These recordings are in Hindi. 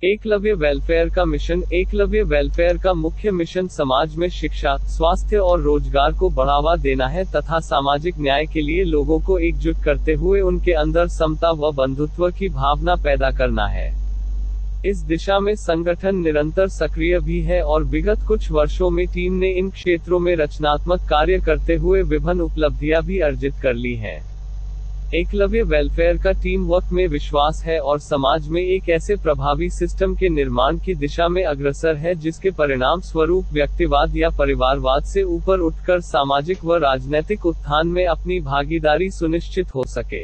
एकलव्य वेलफेयर का मिशन। एकलव्य वेलफेयर का मुख्य मिशन समाज में शिक्षा, स्वास्थ्य और रोजगार को बढ़ावा देना है तथा सामाजिक न्याय के लिए लोगों को एकजुट करते हुए उनके अंदर समता व बंधुत्व की भावना पैदा करना है। इस दिशा में संगठन निरंतर सक्रिय भी है और विगत कुछ वर्षों में टीम ने इन क्षेत्रों में रचनात्मक कार्य करते हुए विभिन्न उपलब्धियां भी अर्जित कर ली हैं। एकलव्य वेलफेयर का टीम वर्क में विश्वास है और समाज में एक ऐसे प्रभावी सिस्टम के निर्माण की दिशा में अग्रसर है जिसके परिणाम स्वरूप व्यक्तिवाद या परिवारवाद से ऊपर उठकर सामाजिक व राजनैतिक उत्थान में अपनी भागीदारी सुनिश्चित हो सके।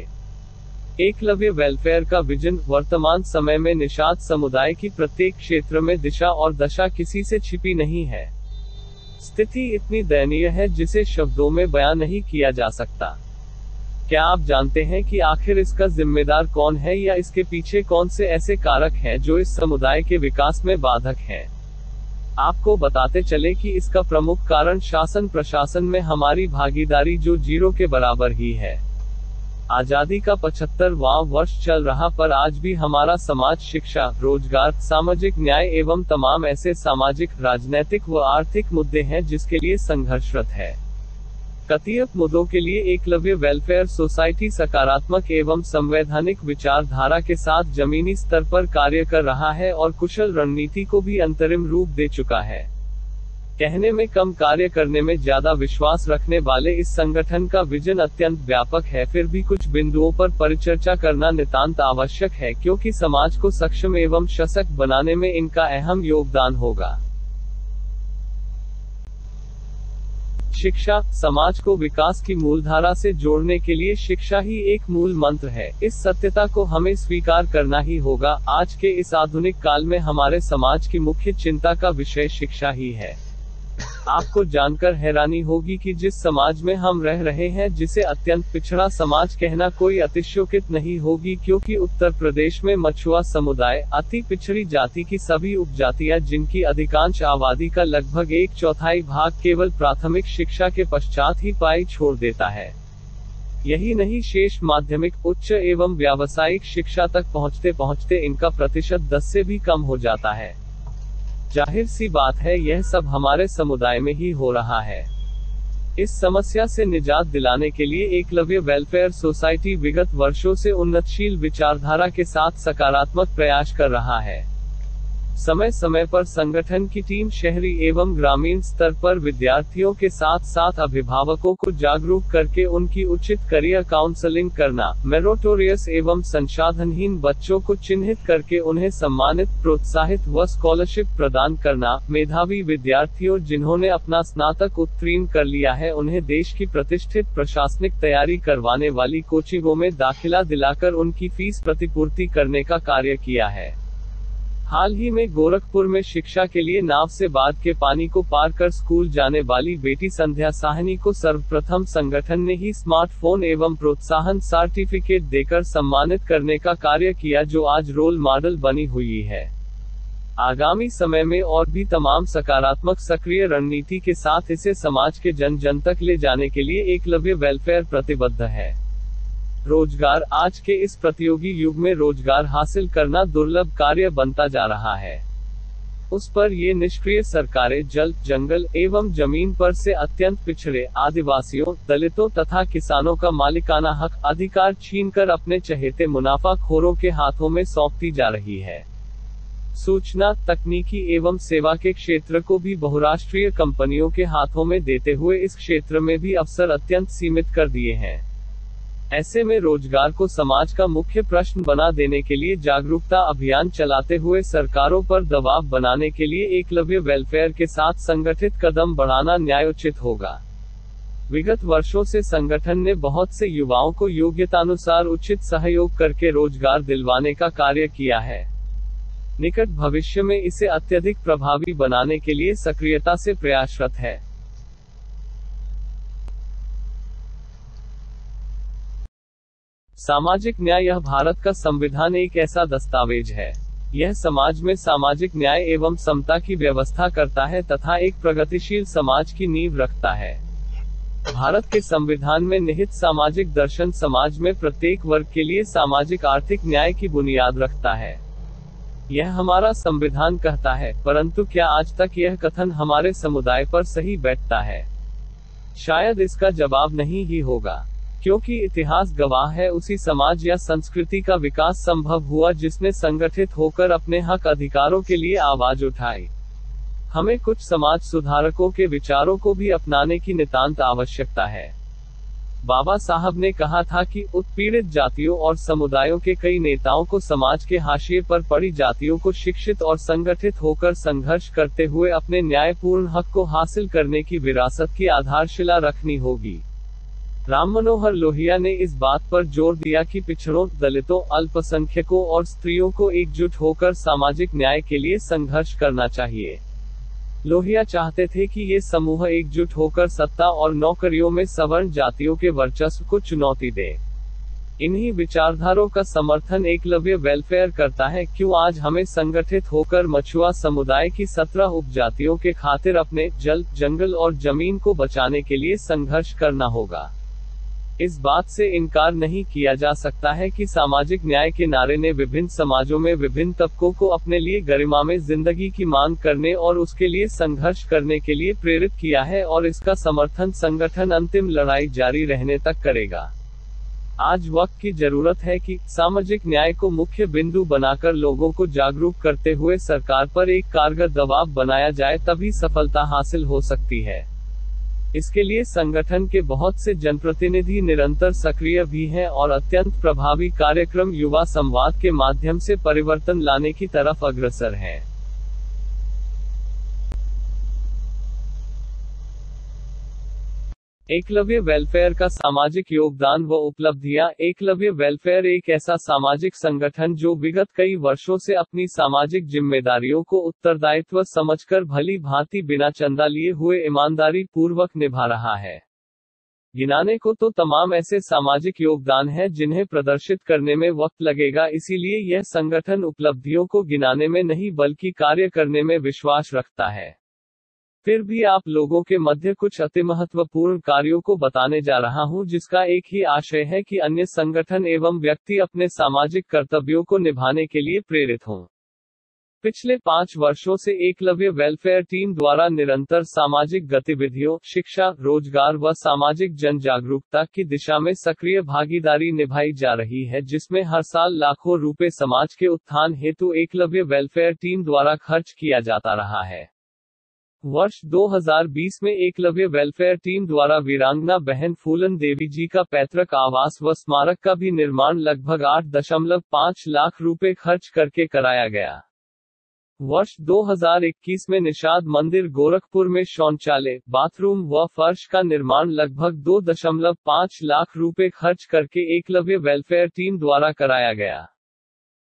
एकलव्य वेलफेयर का विजन वर्तमान समय में निषाद समुदाय की प्रत्येक क्षेत्र में दिशा और दशा किसी से छिपी नहीं है। स्थिति इतनी दयनीय है जिसे शब्दों में बयां नहीं किया जा सकता। क्या आप जानते हैं कि आखिर इसका जिम्मेदार कौन है या इसके पीछे कौन से ऐसे कारक हैं जो इस समुदाय के विकास में बाधक हैं? आपको बताते चले कि इसका प्रमुख कारण शासन प्रशासन में हमारी भागीदारी जो 0 के बराबर ही है। आजादी का 75वां वर्ष चल रहा पर आज भी हमारा समाज शिक्षा, रोजगार, सामाजिक न्याय एवं तमाम ऐसे सामाजिक, राजनैतिक व आर्थिक मुद्दे हैं जिसके लिए संघर्षरत है। कतिपय मुद्दों के लिए एकलव्य वेलफेयर सोसाइटी सकारात्मक एवं संवैधानिक विचारधारा के साथ जमीनी स्तर पर कार्य कर रहा है और कुशल रणनीति को भी अंतरिम रूप दे चुका है। कहने में कम, कार्य करने में ज्यादा विश्वास रखने वाले इस संगठन का विजन अत्यंत व्यापक है, फिर भी कुछ बिंदुओं पर परिचर्चा करना नितांत आवश्यक है क्योंकि समाज को सक्षम एवं सशक्त बनाने में इनका अहम योगदान होगा। शिक्षा, समाज को विकास की मूलधारा से जोड़ने के लिए शिक्षा ही एक मूल मंत्र है। इस सत्यता को हमें स्वीकार करना ही होगा। आज के इस आधुनिक काल में हमारे समाज की मुख्य चिंता का विषय शिक्षा ही है। आपको जानकर हैरानी होगी कि जिस समाज में हम रह रहे हैं, जिसे अत्यंत पिछड़ा समाज कहना कोई अतिशयोक्ति नहीं होगी, क्योंकि उत्तर प्रदेश में मछुआ समुदाय, अति पिछड़ी जाति की सभी उपजातियां, जिनकी अधिकांश आबादी का लगभग 1/4 भाग केवल प्राथमिक शिक्षा के पश्चात ही पाई छोड़ देता है। यही नहीं, शेष माध्यमिक, उच्च एवं व्यावसायिक शिक्षा तक पहुंचते पहुंचते इनका प्रतिशत 10 से भी कम हो जाता है। जाहिर सी बात है, यह सब हमारे समुदाय में ही हो रहा है। इस समस्या से निजात दिलाने के लिए एकलव्य वेलफेयर सोसाइटी विगत वर्षों से उन्नतशील विचारधारा के साथ सकारात्मक प्रयास कर रहा है। समय समय पर संगठन की टीम शहरी एवं ग्रामीण स्तर पर विद्यार्थियों के साथ साथ अभिभावकों को जागरूक करके उनकी उचित करियर काउंसलिंग करना, मेरिटोरियस एवं संसाधनहीन बच्चों को चिन्हित करके उन्हें सम्मानित, प्रोत्साहित व स्कॉलरशिप प्रदान करना, मेधावी विद्यार्थियों जिन्होंने अपना स्नातक उत्तीर्ण कर लिया है उन्हें देश की प्रतिष्ठित प्रशासनिक तैयारी करवाने वाली कोचिंगों में दाखिला दिलाकर उनकी फीस प्रतिपूर्ति करने का कार्य किया है। हाल ही में गोरखपुर में शिक्षा के लिए नाव से बाढ़ के पानी को पार कर स्कूल जाने वाली बेटी संध्या साहनी को सर्वप्रथम संगठन ने ही स्मार्टफोन एवं प्रोत्साहन सर्टिफिकेट देकर सम्मानित करने का कार्य किया, जो आज रोल मॉडल बनी हुई है। आगामी समय में और भी तमाम सकारात्मक सक्रिय रणनीति के साथ इसे समाज के जन जन तक ले जाने के लिए एकलव्य वेलफेयर प्रतिबद्ध है। रोजगार, आज के इस प्रतियोगी युग में रोजगार हासिल करना दुर्लभ कार्य बनता जा रहा है। उस पर ये निष्क्रिय सरकारें जल, जंगल एवं जमीन पर से अत्यंत पिछड़े आदिवासियों, दलितों तथा किसानों का मालिकाना हक, अधिकार छीनकर अपने चहेते मुनाफाखोरों के हाथों में सौंपती जा रही है। सूचना, तकनीकी एवं सेवा के क्षेत्र को भी बहुराष्ट्रीय कंपनियों के हाथों में देते हुए इस क्षेत्र में भी अवसर अत्यंत सीमित कर दिए हैं। ऐसे में रोजगार को समाज का मुख्य प्रश्न बना देने के लिए जागरूकता अभियान चलाते हुए सरकारों पर दबाव बनाने के लिए एकलव्य वेलफेयर के साथ संगठित कदम बढ़ाना न्यायोचित होगा। विगत वर्षों से संगठन ने बहुत से युवाओं को योग्यतानुसार उचित सहयोग करके रोजगार दिलवाने का कार्य किया है। निकट भविष्य में इसे अत्यधिक प्रभावी बनाने के लिए सक्रियता से प्रयासरत है। सामाजिक न्याय, यह भारत का संविधान एक ऐसा दस्तावेज है। यह समाज में सामाजिक न्याय एवं समता की व्यवस्था करता है तथा एक प्रगतिशील समाज की नींव रखता है। भारत के संविधान में निहित सामाजिक दर्शन समाज में प्रत्येक वर्ग के लिए सामाजिक आर्थिक न्याय की बुनियाद रखता है। यह हमारा संविधान कहता है, परंतु क्या आज तक यह कथन हमारे समुदाय पर सही बैठता है? शायद इसका जवाब नहीं ही होगा, क्योंकि इतिहास गवाह है उसी समाज या संस्कृति का विकास संभव हुआ जिसने संगठित होकर अपने हक अधिकारों के लिए आवाज उठाई। हमें कुछ समाज सुधारकों के विचारों को भी अपनाने की नितांत आवश्यकता है। बाबा साहब ने कहा था कि उत्पीड़ित जातियों और समुदायों के कई नेताओं को समाज के हाशिए पर पड़ी जातियों को शिक्षित और संगठित होकर संघर्ष करते हुए अपने न्यायपूर्ण हक को हासिल करने की विरासत की आधारशिला रखनी होगी। राम मनोहर लोहिया ने इस बात पर जोर दिया कि पिछड़ों, दलितों, अल्पसंख्यकों और स्त्रियों को एकजुट होकर सामाजिक न्याय के लिए संघर्ष करना चाहिए। लोहिया चाहते थे कि ये समूह एकजुट होकर सत्ता और नौकरियों में सवर्ण जातियों के वर्चस्व को चुनौती दे। इन्हीं विचारधारों का समर्थन एकलव्य वेलफेयर करता है। क्यों आज हमें संगठित होकर मछुआ समुदाय की 17 उपजातियों के खातिर अपने जल, जंगल और जमीन को बचाने के लिए संघर्ष करना होगा। इस बात से इनकार नहीं किया जा सकता है कि सामाजिक न्याय के नारे ने विभिन्न समाजों में विभिन्न तबकों को अपने लिए गरिमा में जिंदगी की मांग करने और उसके लिए संघर्ष करने के लिए प्रेरित किया है, और इसका समर्थन संगठन अंतिम लड़ाई जारी रहने तक करेगा। आज वक्त की जरूरत है कि सामाजिक न्याय को मुख्य बिंदु बनाकर लोगों को जागरूक करते हुए सरकार पर एक कारगर दबाव बनाया जाए, तभी सफलता हासिल हो सकती है। इसके लिए संगठन के बहुत से जनप्रतिनिधि निरंतर सक्रिय भी हैं और अत्यंत प्रभावी कार्यक्रम युवा संवाद के माध्यम से परिवर्तन लाने की तरफ अग्रसर हैं। एकलव्य वेलफेयर का सामाजिक योगदान व उपलब्धियां। एकलव्य वेलफेयर एक ऐसा सामाजिक संगठन जो विगत कई वर्षों से अपनी सामाजिक जिम्मेदारियों को उत्तरदायित्व समझकर भली भांति बिना चंदा लिए हुए ईमानदारी पूर्वक निभा रहा है। गिनाने को तो तमाम ऐसे सामाजिक योगदान हैं जिन्हें प्रदर्शित करने में वक्त लगेगा, इसीलिए यह संगठन उपलब्धियों को गिनाने में नहीं बल्कि कार्य करने में विश्वास रखता है। फिर भी आप लोगों के मध्य कुछ अति महत्वपूर्ण कार्यों को बताने जा रहा हूं, जिसका एक ही आशय है कि अन्य संगठन एवं व्यक्ति अपने सामाजिक कर्तव्यों को निभाने के लिए प्रेरित हों। पिछले 5 वर्षों से एकलव्य वेलफेयर टीम द्वारा निरंतर सामाजिक गतिविधियों, शिक्षा, रोजगार व सामाजिक जन जागरूकता की दिशा में सक्रिय भागीदारी निभाई जा रही है, जिसमें हर साल लाखों रुपए समाज के उत्थान हेतु एकलव्य वेलफेयर टीम द्वारा खर्च किया जाता रहा है। वर्ष 2020 में एकलव्य वेलफेयर टीम द्वारा वीरांगना बहन फूलन देवी जी का पैतृक आवास व स्मारक का भी निर्माण लगभग 8.5 लाख रुपए खर्च करके कराया गया। वर्ष 2021 में निषाद मंदिर गोरखपुर में शौचालय, बाथरूम व फर्श का निर्माण लगभग 2.5 लाख रुपए खर्च करके एकलव्य वेलफेयर टीम द्वारा कराया गया।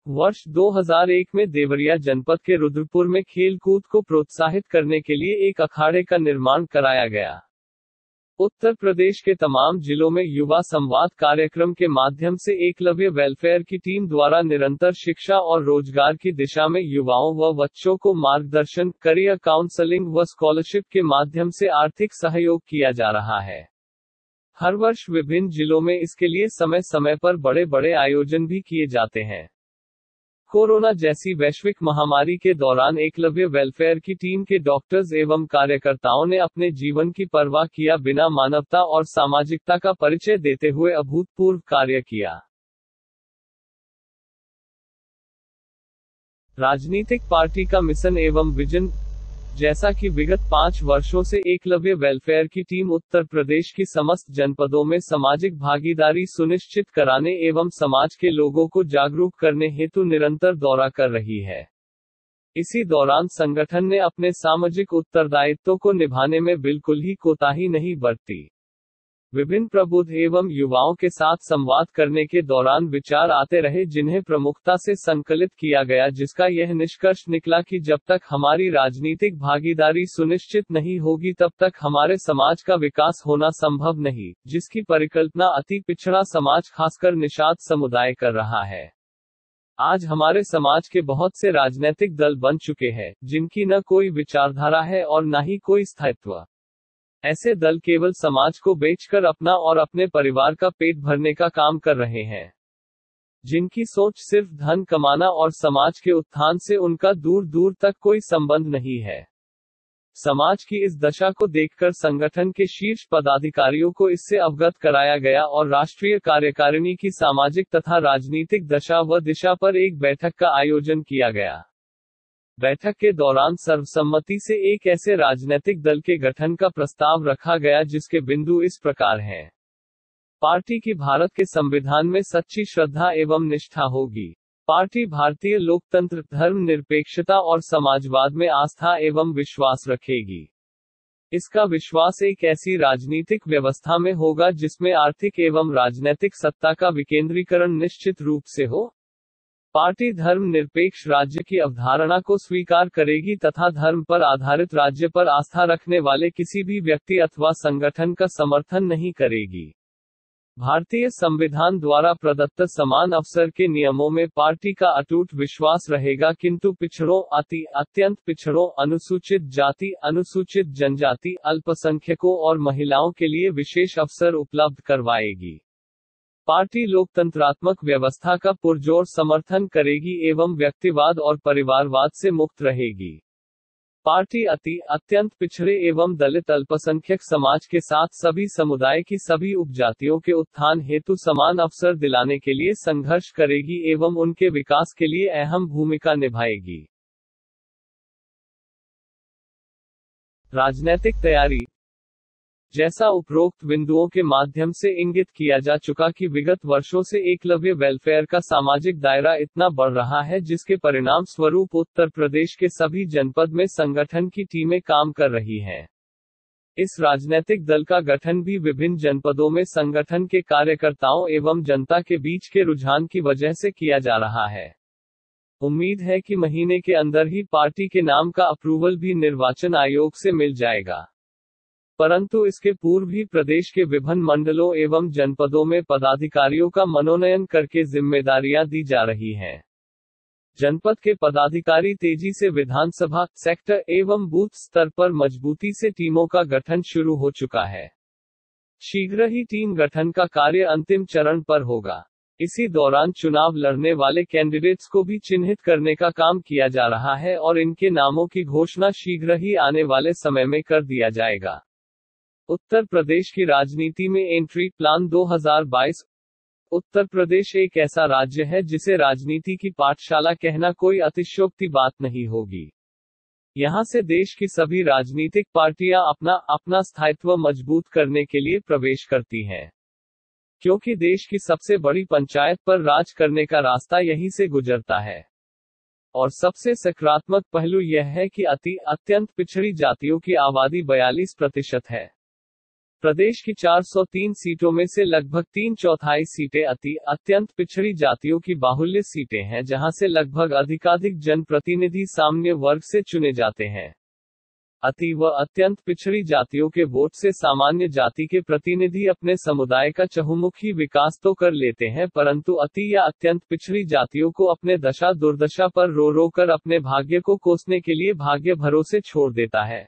वर्ष 2001 में देवरिया जनपद के रुद्रपुर में खेल कूद को प्रोत्साहित करने के लिए एक अखाड़े का निर्माण कराया गया। उत्तर प्रदेश के तमाम जिलों में युवा संवाद कार्यक्रम के माध्यम से एकलव्य वेलफेयर की टीम द्वारा निरंतर शिक्षा और रोजगार की दिशा में युवाओं व बच्चों को मार्गदर्शन, करियर काउंसलिंग व स्कॉलरशिप के माध्यम से आर्थिक सहयोग किया जा रहा है। हर वर्ष विभिन्न जिलों में इसके लिए समय समय पर बड़े बड़े आयोजन भी किए जाते हैं। कोरोना जैसी वैश्विक महामारी के दौरान एकलव्य वेलफेयर की टीम के डॉक्टर्स एवं कार्यकर्ताओं ने अपने जीवन की परवाह किया बिना मानवता और सामाजिकता का परिचय देते हुए अभूतपूर्व कार्य किया। राजनीतिक पार्टी का मिशन एवं विजन। जैसा कि विगत 5 वर्षों से एकलव्य वेलफेयर की टीम उत्तर प्रदेश की समस्त जनपदों में सामाजिक भागीदारी सुनिश्चित कराने एवं समाज के लोगों को जागरूक करने हेतु निरंतर दौरा कर रही है। इसी दौरान संगठन ने अपने सामाजिक उत्तरदायित्वों को निभाने में बिल्कुल ही कोताही नहीं बरती। विभिन्न प्रबुद्ध एवं युवाओं के साथ संवाद करने के दौरान विचार आते रहे जिन्हें प्रमुखता से संकलित किया गया, जिसका यह निष्कर्ष निकला कि जब तक हमारी राजनीतिक भागीदारी सुनिश्चित नहीं होगी तब तक हमारे समाज का विकास होना संभव नहीं, जिसकी परिकल्पना अति पिछड़ा समाज खासकर निषाद समुदाय कर रहा है। आज हमारे समाज के बहुत से राजनीतिक दल बन चुके हैं जिनकी न कोई विचारधारा है और न ही कोई स्थायित्व। ऐसे दल केवल समाज को बेचकर अपना और अपने परिवार का पेट भरने का काम कर रहे हैं। जिनकी सोच सिर्फ धन कमाना और समाज के उत्थान से उनका दूर दूर तक कोई संबंध नहीं है। समाज की इस दशा को देखकर संगठन के शीर्ष पदाधिकारियों को इससे अवगत कराया गया और राष्ट्रीय कार्यकारिणी की सामाजिक तथा राजनीतिक दशा व दिशा पर एक बैठक का आयोजन किया गया। बैठक के दौरान सर्वसम्मति से एक ऐसे राजनीतिक दल के गठन का प्रस्ताव रखा गया जिसके बिंदु इस प्रकार हैं। पार्टी की भारत के संविधान में सच्ची श्रद्धा एवं निष्ठा होगी। पार्टी भारतीय लोकतंत्र, धर्मनिरपेक्षता और समाजवाद में आस्था एवं विश्वास रखेगी। इसका विश्वास एक ऐसी राजनीतिक व्यवस्था में होगा जिसमें आर्थिक एवं राजनीतिक सत्ता का विकेंद्रीकरण निश्चित रूप से हो। पार्टी धर्मनिरपेक्ष राज्य की अवधारणा को स्वीकार करेगी तथा धर्म पर आधारित राज्य पर आस्था रखने वाले किसी भी व्यक्ति अथवा संगठन का समर्थन नहीं करेगी। भारतीय संविधान द्वारा प्रदत्त समान अवसर के नियमों में पार्टी का अटूट विश्वास रहेगा, किंतु पिछड़ों, अत्यंत पिछड़ों, अनुसूचित जाति, अनुसूचित जनजाति, अल्पसंख्यकों और महिलाओं के लिए विशेष अवसर उपलब्ध करवाएगी। पार्टी लोकतंत्रात्मक व्यवस्था का पुरजोर समर्थन करेगी एवं व्यक्तिवाद और परिवारवाद से मुक्त रहेगी। पार्टी अत्यंत पिछड़े एवं दलित अल्पसंख्यक समाज के साथ सभी समुदाय की सभी उपजातियों के उत्थान हेतु समान अवसर दिलाने के लिए संघर्ष करेगी एवं उनके विकास के लिए अहम भूमिका निभाएगी। राजनीतिक तैयारी। जैसा उपरोक्त बिंदुओं के माध्यम से इंगित किया जा चुका कि विगत वर्षों से एकलव्य वेलफेयर का सामाजिक दायरा इतना बढ़ रहा है जिसके परिणाम स्वरूप उत्तर प्रदेश के सभी जनपद में संगठन की टीमें काम कर रही हैं। इस राजनीतिक दल का गठन भी विभिन्न जनपदों में संगठन के कार्यकर्ताओं एवं जनता के बीच के रुझान की वजह से किया जा रहा है। उम्मीद है कि महीने के अंदर ही पार्टी के नाम का अप्रूवल भी निर्वाचन आयोग से मिल जाएगा, परंतु इसके पूर्व ही प्रदेश के विभिन्न मंडलों एवं जनपदों में पदाधिकारियों का मनोनयन करके जिम्मेदारियां दी जा रही हैं। जनपद के पदाधिकारी तेजी से विधानसभा, सेक्टर एवं बूथ स्तर पर मजबूती से टीमों का गठन शुरू हो चुका है। शीघ्र ही टीम गठन का कार्य अंतिम चरण पर होगा। इसी दौरान चुनाव लड़ने वाले कैंडिडेट्स को भी चिन्हित करने का काम किया जा रहा है और इनके नामों की घोषणा शीघ्र ही आने वाले समय में कर दिया जाएगा। उत्तर प्रदेश की राजनीति में एंट्री प्लान 2022। उत्तर प्रदेश एक ऐसा राज्य है जिसे राजनीति की पाठशाला कहना कोई अतिशयोक्ति बात नहीं होगी। यहां से देश की सभी राजनीतिक पार्टियां अपना स्थायित्व मजबूत करने के लिए प्रवेश करती हैं, क्योंकि देश की सबसे बड़ी पंचायत पर राज करने का रास्ता यहीं से गुजरता है। और सबसे सकारात्मक पहलू यह है कि अत्यंत पिछड़ी जातियों की आबादी 42% है। प्रदेश की 403 सीटों में से लगभग 3/4 सीटें अत्यंत पिछड़ी जातियों की बाहुल्य सीटें हैं, जहां से लगभग अधिकाधिक जनप्रतिनिधि सामान्य वर्ग से चुने जाते हैं। अत्यंत पिछड़ी जातियों के वोट से सामान्य जाति के प्रतिनिधि अपने समुदाय का चहुमुखी विकास तो कर लेते हैं, परंतु अत्यंत पिछड़ी जातियों को अपने दशा दुर्दशा पर रो कर अपने भाग्य को कोसने के लिए भाग्य भरोसे छोड़ देता है।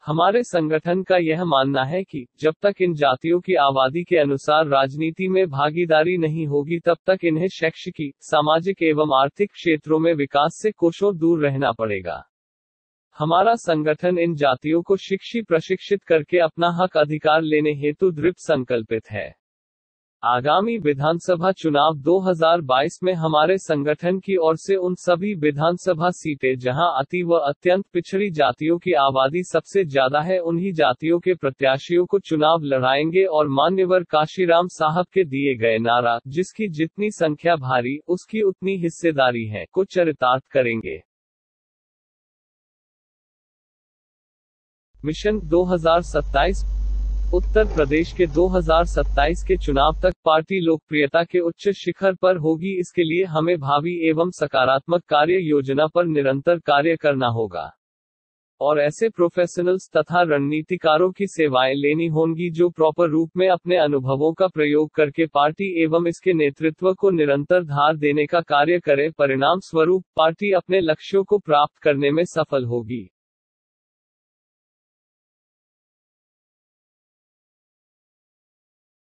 हमारे संगठन का यह मानना है कि जब तक इन जातियों की आबादी के अनुसार राजनीति में भागीदारी नहीं होगी, तब तक इन्हें शैक्षिकी, सामाजिक एवं आर्थिक क्षेत्रों में विकास से कोसों दूर रहना पड़ेगा। हमारा संगठन इन जातियों को प्रशिक्षित करके अपना हक अधिकार लेने हेतु दृढ़ संकल्पित है। आगामी विधानसभा चुनाव 2022 में हमारे संगठन की ओर से उन सभी विधानसभा सीटें जहां अत्यंत पिछड़ी जातियों की आबादी सबसे ज्यादा है, उन्हीं जातियों के प्रत्याशियों को चुनाव लड़ाएंगे और मान्यवर काशीराम साहब के दिए गए नारा "जिसकी जितनी संख्या भारी, उसकी उतनी हिस्सेदारी है" को चरितार्थ करेंगे। मिशन 2027। उत्तर प्रदेश के 2027 के चुनाव तक पार्टी लोकप्रियता के उच्च शिखर पर होगी। इसके लिए हमें भावी एवं सकारात्मक कार्य योजना पर निरंतर कार्य करना होगा और ऐसे प्रोफेशनल्स तथा रणनीतिकारों की सेवाएं लेनी होंगी जो प्रॉपर रूप में अपने अनुभवों का प्रयोग करके पार्टी एवं इसके नेतृत्व को निरंतर धार देने का कार्य करे। परिणाम स्वरूप पार्टी अपने लक्ष्यों को प्राप्त करने में सफल होगी।